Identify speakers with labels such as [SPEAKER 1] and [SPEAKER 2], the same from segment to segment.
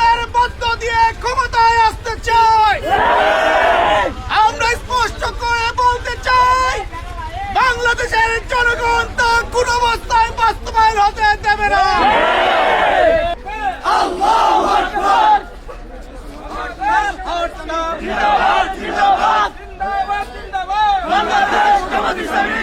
[SPEAKER 1] নির্বাচনের মধ্য দিয়ে ক্ষমতায় আসতে চাই। আমরা স্পষ্ট করে বলতে চাই, বাংলাদেশের জনগণ তা কোন অবস্থায় বাস্তবায়ন হতে দেবে না। আল্লাহু আকবার। বাংলাদেশ জামাত ইসলামী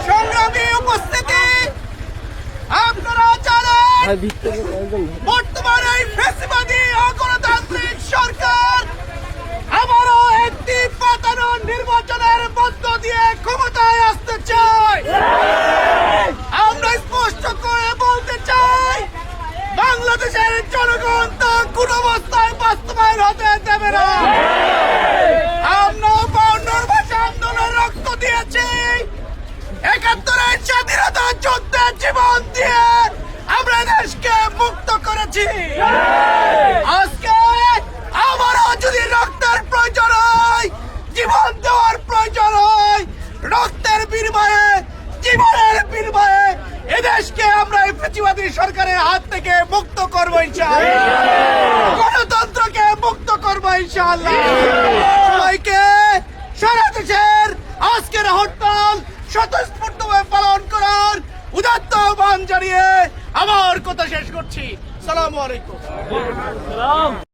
[SPEAKER 1] সংগ্রামী উপস্থিতি, আপনারা জানেন বর্তমানে এই ফ্যাসিবাদী অগণতান্ত্রিক সরকার আবারও একটি পাতানো নির্বাচনের মধ্য দিয়ে ক্ষমতায় আসতে চায়। আমরা স্পষ্ট করে বলতে চাই, বাংলাদেশের জনগণ তা কোন অবস্থায় বাস্তবায়ন হতে দেবে না। আমরা 52 ভাষা আন্দোলন রক্ত দিয়েছি, 71-এর স্বাধীনতা যুদ্ধে জীবন দিয়ে আমরা দেশকে মুক্ত করেছি। আজকে আমারও যদি রক্তের প্রয়োজন হয়, জীবন দেওয়ার প্রয়োজন হয়, রক্তের বিনিময়ে, জীবনের বিনিময়ে এদেশকে আমরা এই ফ্যাসিবাদী সরকারের হাত থেকে মুক্ত করবো ইনশাআল্লাহ। গণতন্ত্রকে মুক্ত করবো ইনশাআল্লাহ। সবাইকে সারা দেশের আজকের হরতাল স্বতঃস্ফূর্তভাবে পালন করার উদাত্ত আহ্বান জানিয়ে আমার কথা শেষ করছি। সালামু আলাইকুম।